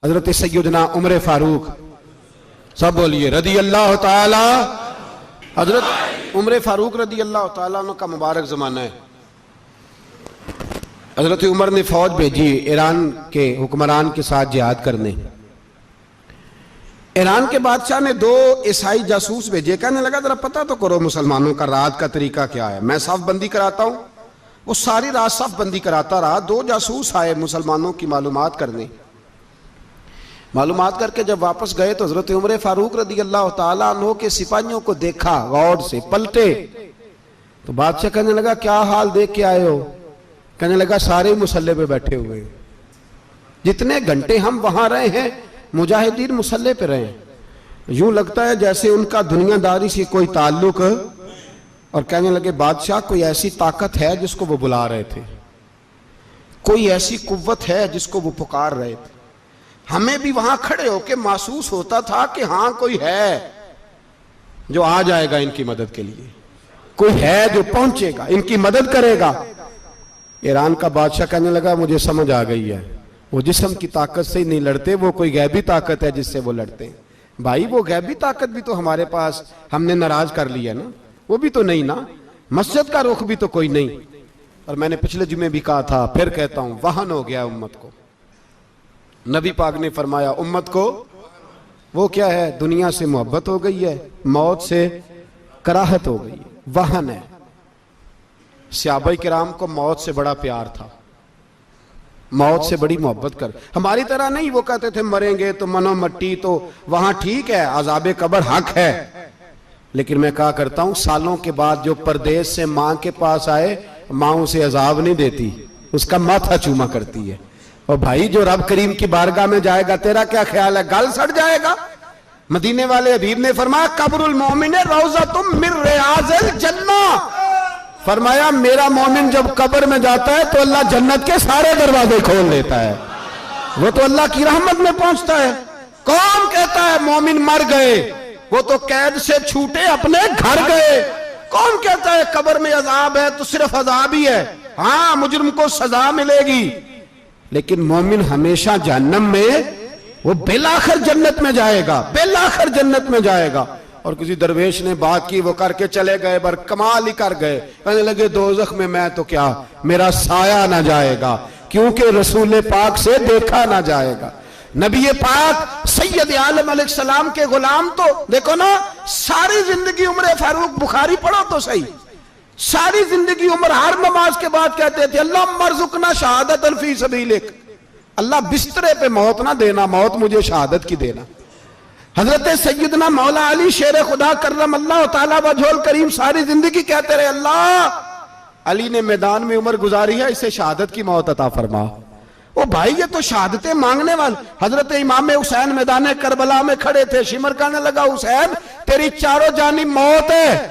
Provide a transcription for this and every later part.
حضرت سیدنا عمر فاروق، سب بولیے رضی اللہ تعالی۔ حضرت عمر فاروق رضی اللہ تعالیٰ عنہ کا مبارک زمانہ ہے۔ حضرت عمر نے فوج بھیجی ایران کے حکمران کے ساتھ جہاد کرنے۔ ایران کے بادشاہ نے 2 عیسائی جاسوس بھیجے، کہنے لگا ذرا پتہ تو کرو مسلمانوں کا رات کا طریقہ کیا ہے، میں صف بندی کراتا ہوں۔ وہ ساری رات صف بندی کراتا رہا، 2 جاسوس آئے مسلمانوں کی معلومات کرنے۔ معلومات کر کے جب واپس گئے تو حضرت عمر فاروق رضی اللہ تعالیٰ عنہ کے سپاہیوں کو دیکھا، غور سے پلٹے تو بادشاہ کہنے لگا کیا حال دیکھ کے آئے ہو؟ کہنے لگا سارے مسلح پہ بیٹھے ہوئے ہیں، جتنے گھنٹے ہم وہاں رہے ہیں مجاہدین مسلح پہ رہے ہیں، یوں لگتا ہے جیسے ان کا دنیا داری سے کوئی تعلق۔ اور کہنے لگے بادشاہ کوئی ایسی طاقت ہے جس کو وہ بلا رہے تھے، کوئی ایسی قوت ہے جس کو وہ پکار رہے تھے، ہمیں بھی وہاں کھڑے ہو کے محسوس ہوتا تھا کہ ہاں کوئی ہے جو آ جائے گا ان کی مدد کے لیے، کوئی ہے جو پہنچے گا ان کی مدد کرے گا۔ ایران کا بادشاہ کہنے لگا مجھے سمجھ آ گئی ہے، وہ جسم کی طاقت سے ہی نہیں لڑتے، وہ کوئی غیبی طاقت ہے جس سے وہ لڑتے ہیں۔ بھائی وہ غیبی طاقت بھی تو ہمارے پاس ہم نے ناراض کر لیا نا، وہ بھی تو نہیں نا، مسجد کا رخ بھی تو کوئی نہیں۔ اور میں نے پچھلے جمعے بھی کہا تھا، پھر کہتا ہوں، وہن ہو گیا امت کو۔ نبی پاک نے فرمایا امت کو وہ کیا ہے، دنیا سے محبت ہو گئی ہے، موت سے کراہت ہو گئی ہے، وہن ہے۔ صحابہ کرام کو موت سے بڑا پیار تھا، موت سے بڑی محبت کر، ہماری طرح نہیں، وہ کہتے تھے مریں گے تو منو مٹی تو وہاں ٹھیک ہے، عذاب قبر حق ہے، لیکن میں کہا کرتا ہوں سالوں کے بعد جو پردیس سے ماں کے پاس آئے، ماں اسے عذاب نہیں دیتی، اس کا ماتھا چوما کرتی ہے۔ اور بھائی جو رب کریم کی بارگاہ میں جائے گا تیرا کیا خیال ہے، گل سڑ جائے گا؟ مدینے والے حبیب نے فرمایا قبر المومن روضۃ من ریاض الجنہ، فرمایا میرا مومن جب قبر میں جاتا ہے تو اللہ جنت کے سارے دروازے کھول دیتا ہے، وہ تو اللہ کی رحمت میں پہنچتا ہے۔ کون کہتا ہے مومن مر گئے، وہ تو قید سے چھوٹے اپنے گھر گئے۔ کون کہتا ہے قبر میں عذاب ہے تو صرف عذاب ہی ہے، ہاں مجرم کو سزا ملے گی، لیکن مومن ہمیشہ جہنم میں، وہ بالآخر جنت میں جائے گا، بالآخر جنت میں جائے گا۔ اور کسی درویش نے بات کی، وہ کر کے چلے گئے، بر کمال ہی کر گئے، کہنے لگے دوزخ میں میں تو کیا، میرا سایہ نہ جائے گا، کیونکہ رسول پاک سے دیکھا نہ جائے گا۔ نبی پاک سید عالم علیہ السلام کے غلام تو دیکھو نا، ساری زندگی عمر فاروق، بخاری پڑھو تو صحیح، ساری زندگی عمر ہر نماز کے بعد کہتے تھے اللہم ارزقنا شہادت فی سبیلک، اللہ بسترے پہ موت نہ دینا، موت مجھے شہادت کی دینا۔ حضرت سیدنا مولا علی شیر خدا کرم اللہ تعالیٰ وجہ الکریم ساری زندگی کہتے رہے اللہ علی نے میدان میں عمر گزاری ہے، اسے شہادت کی موت عطا فرما۔ او بھائی یہ تو شہادتیں مانگنے والے۔ حضرت امام حسین میدان کربلا میں کھڑے تھے، شمر کہنے لگا حسین تیری چاروں جانب موت ہے،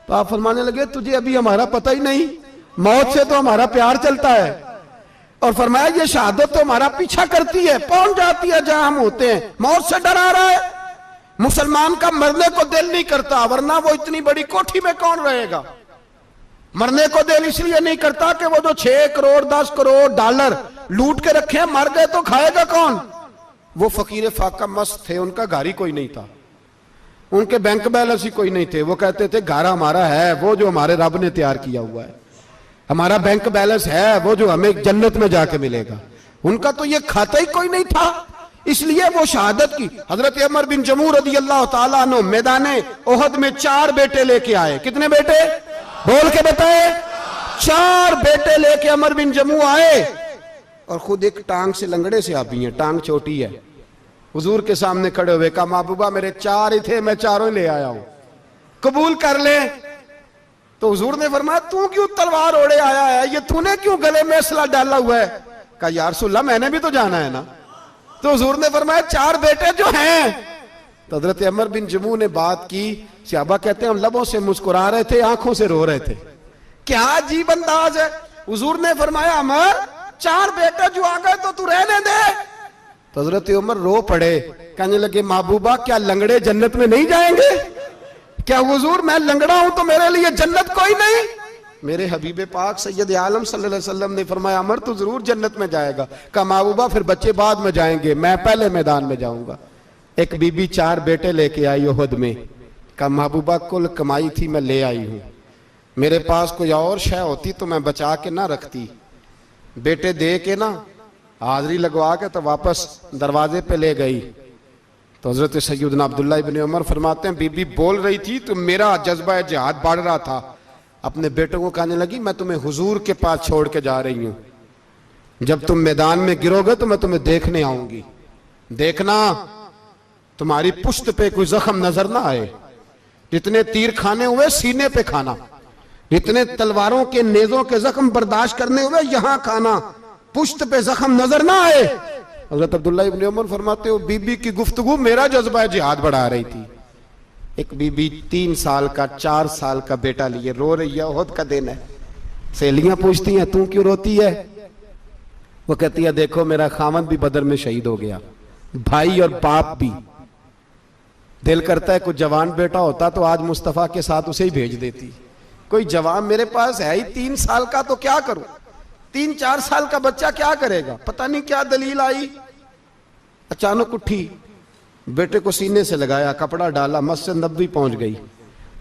تو آپ فرمانے لگے تجھے ابھی ہمارا پتہ ہی نہیں، موت سے تو ہمارا پیار چلتا ہے۔ اور فرمایا یہ شہادت تو ہمارا پیچھا کرتی ہے، پہنچ جاتی ہے جہاں ہم ہوتے ہیں، موت سے ڈرا رہا ہے۔ مسلمان کا مرنے کو دل نہیں کرتا، ورنہ وہ اتنی بڑی کوٹھی میں کون رہے گا؟ مرنے کو دل اس لیے نہیں کرتا کہ وہ جو 6 کروڑ 10 کروڑ ڈالر لوٹ کے رکھے ہیں، مر گئے تو کھائے گا کون؟ وہ فقیر فاقہ مست تھے، ان کا گھر ہی کوئی نہیں تھا، ان کے بینک بیلنس ہی کوئی نہیں تھے، وہ کہتے تھے گھر ہمارا ہے وہ جو ہمارے رب نے تیار کیا ہوا ہے، ہمارا بینک بیلنس ہے وہ جو ہمیں جنت میں جا کے ملے گا۔ ان کا تو یہ کھاتا ہی کوئی نہیں تھا، اس لیے وہ شہادت کی۔ حضرت عمر بن جموع رضی اللہ تعالیٰ عنہ میدان احد میں 4 بیٹے لے کے آئے۔ کتنے بیٹے؟ بول کے بتائے۔ 4 بیٹے لے کے عمر بن جموع آئے، اور خود ایک ٹانگ سے لنگڑے سے آبی ہیں، ٹانگ چھوٹی ہے، حضور کے سامنے کھڑے ہوئے کہا محبوبہ میرے 4 ہی تھے، میں 4 ہی لے آیا ہوں، قبول کر لے۔ تو حضور نے فرمایا تو کیوں تلوار اوڑے آیا ہے، یہ تو نے کیوں گلے میں اسلحہ ڈالا ہوا ہے؟ کہا یا رسول اللہ میں نے بھی تو جانا ہے نا۔ تو حضور نے فرمایا 4 بیٹے جو ہیں۔ تو حضرت عمر بن جموع نے بات کی، صحابہ کہتے ہیں ہم لبوں سے مسکرا رہے تھے، آنکھوں سے رو رہے تھے، کیا عجیب انداز ہے۔ حضور نے فرمایا عمر 4 بیٹے جو آ گئے تو رہنے دے۔ تو حضرت عمر رو پڑے، کہنے لگے محبوبہ کیا لنگڑے جنت میں نہیں جائیں گے؟ کیا حضور میں لنگڑا ہوں تو میرے لیے جنت کوئی نہیں؟ میرے حبیب پاک سید عالم صلی اللہ علیہ وسلم نے فرمایا عمر تو ضرور جنت میں جائے گا. کہا محبوبہ پھر بچے بعد میں جائیں گے, میں پہلے میدان میں جاؤں گا. ایک بی بی 4 بیٹے لے کے آئی احد میں. کہا محبوبہ کل کمائی تھی میں لے آئی ہوں, میرے پاس کوئی اور شے ہوتی تو میں بچا کے نہ رکھتی. بیٹے دے کے نا حاضری لگوا کے تو واپس دروازے پہ لے گئی. تو حضرت سیدنا عبداللہ ابن عمر فرماتے ہیں بی بی بول رہی تھی تو میرا جذبہ جہاد بڑھ رہا تھا. اپنے بیٹوں کو کہنے لگی میں تمہیں حضور کے پاس چھوڑ کے جا رہی ہوں, جب تم میدان میں گرو گے تو میں تمہیں دیکھنے آؤں گی, دیکھنا تمہاری پشت پہ کوئی زخم نظر نہ آئے. جتنے تیر کھانے ہوئے سینے پہ کھانا, جتنے تلواروں کے نیزوں کے زخم برداشت کرنے ہوئے یہاں کھانا, پشت پہ زخم نظر نہ آئے. حضرت عبداللہ ابن عمر فرماتے ہو بی بی کی گفتگو میرا جذبہ جہاد بڑھا رہی تھی. ایک بی بی 3 سال کا 4 سال کا بیٹا لیے رو رہی ہے, احد کا دن ہے. سہیلیاں پوچھتی ہیں تو کیوں روتی ہے؟ وہ کہتی ہے دیکھو میرا خاوند بھی بدر میں شہید ہو گیا, بھائی اور باپ بھی. دل کرتا ہے کوئی جوان بیٹا ہوتا تو آج مصطفیٰ کے ساتھ اسے ہی بھیج دیتی. کوئی جوان میرے پاس ہے ہی 3 سال کا تو کیا کروں, 3-4 سال کا بچہ کیا کرے گا؟ پتہ نہیں کیا دلیل آئی, اچانک اٹھی, بیٹے کو سینے سے لگایا, کپڑا ڈالا, مسجد نبوی پہنچ گئی.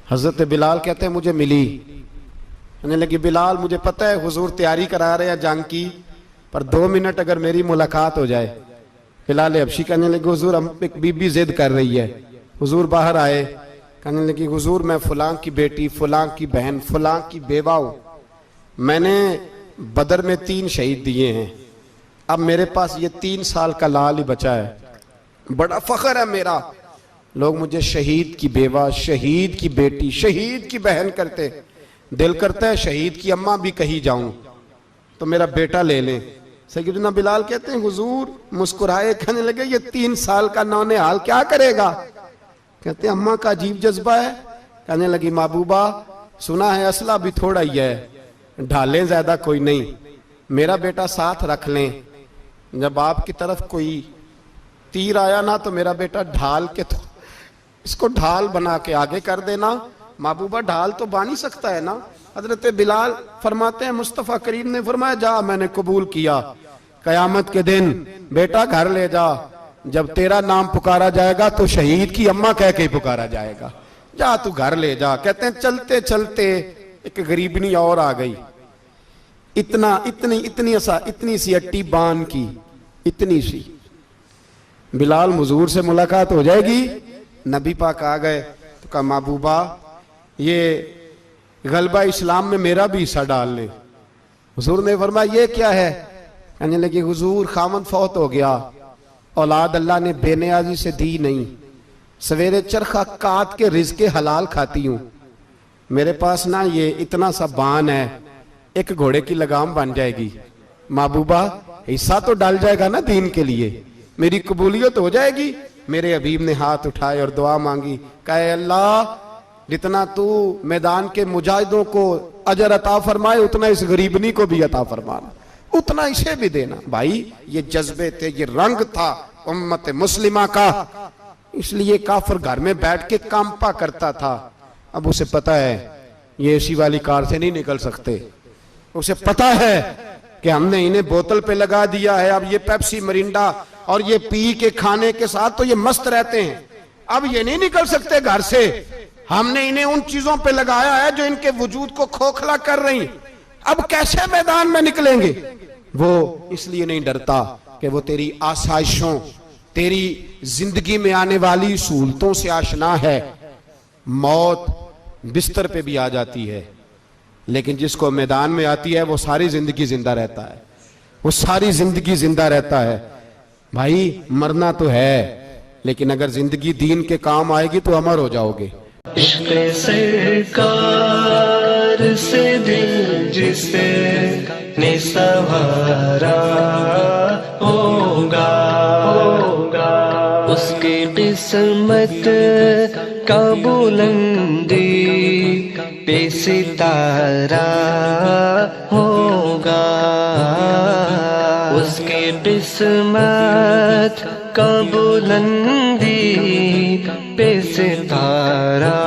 حضرت بلال کہتے ہیں مجھے ملی, کہنے لگی بلال مجھے پتہ ہے حضور تیاری کرا رہے ہیں جنگ کی, پر 2 منٹ اگر میری ملاقات ہو جائے. بلال حبشی کہنے لگے حضور ہم ایک بی بی ضد کر رہی ہے. حضور باہر آئے, کہنے لگی حضور میں فلاں کی بیٹی, فلاں کی بہن, فلاں کی بیوہ ہوں, میں نے بدر میں 3 شہید دیے ہیں, اب میرے پاس یہ 3 سال کا لال ہی بچا ہے, بڑا فخر ہے میرا. لوگ مجھے شہید کی بیوہ, شہید کی بیٹی, شہید کی بہن کرتے, دل کرتا ہے شہید کی اماں بھی کہیں جاؤں تو میرا بیٹا لے لیں. سیدنا بلال کہتے ہیں حضور مسکرائے, کہنے لگے یہ 3 سال کا نونہال کیا کرے گا؟ کہتے ہیں اماں کا عجیب جذبہ ہے. کہنے لگی محبوبہ سنا ہے اسلحہ بھی تھوڑا ہی ہے, ڈھالیں زیادہ کوئی نہیں, میرا بیٹا ساتھ رکھ لیں, جب آپ کی طرف کوئی تیر آیا نا تو میرا بیٹا ڈھال کے اس کو ڈھال بنا کے آگے کر دینا. محبوبہ ڈھال تو بانی سکتا ہے نا. حضرت بلال فرماتے ہیں مصطفیٰ کریم نے فرمایا جا میں نے قبول کیا, قیامت کے دن بیٹا گھر لے جا, جب تیرا نام پکارا جائے گا تو شہید کی اماں کہہ کے پکارا جائے گا, جا تو گھر لے جا. کہتے ہیں چلتے چلتے ایک غریبنی اور آ گئی, اتنی سی اٹی بان کی, اتنی سی. بلال حضور سے ملاقات ہو جائے گی. نبی پاک آ گئے تو کہا محبوبہ یہ غلبہ اسلام میں میرا بھی حصہ ڈال لیں. حضور نے فرمایا یہ کیا ہے؟ کہنے لگے حضور خاوند فوت ہو گیا, اولاد اللہ نے بے نیازی سے دی نہیں, سویرے چرخہ کاٹ کے رزق حلال کھاتی ہوں, میرے پاس نا یہ اتنا سا بان ہے, ایک گھوڑے کی لگام بن جائے گی. محبوبہ حصہ تو ڈال جائے گا نا دین کے لیے, میری قبولیت ہو جائے گی. میرے حبیب نے ہاتھ اٹھائے اور دعا مانگی, کہے اللہ جتنا تو میدان کے مجاہدوں کو اجر عطا فرمائے اتنا اس غریبنی کو بھی عطا فرمانا, اتنا اسے بھی دینا. بھائی یہ جذبے تھے, یہ رنگ تھا امت مسلمہ کا, اس لیے کافر گھر میں بیٹھ کے کامپا کرتا تھا. اب اسے پتا ہے یہ اسی والی کار سے نہیں نکل سکتے, اسے پتا ہے کہ ہم نے انہیں بوتل پہ لگا دیا ہے, اب یہ پیپسی مرینڈا اور یہ پی کے کھانے کے ساتھ تو یہ مست رہتے ہیں, اب یہ نہیں نکل سکتے گھر سے, ہم نے انہیں ان چیزوں پہ لگایا ہے جو ان کے وجود کو کھوکھلا کر رہی, اب کیسے میدان میں نکلیں گے؟ وہ اس لیے نہیں ڈرتا کہ وہ تیری آسائشوں, تیری زندگی میں آنے والی سہولتوں سے آشنا ہے. موت بستر پہ بھی آ جاتی ہے, لیکن جس کو میدان میں آتی ہے وہ ساری زندگی زندہ رہتا ہے, وہ ساری زندگی زندہ رہتا ہے. بھائی مرنا تو ہے, لیکن اگر زندگی دین کے کام آئے گی تو امر ہو جاؤ گے. عشق سرکار سے دل جس نے سنوارا ہوگا, اس کی قسمت کا بلندی پہ ستارہ ہوگا, اس کی قسمت کا بلندی پہ ستارہ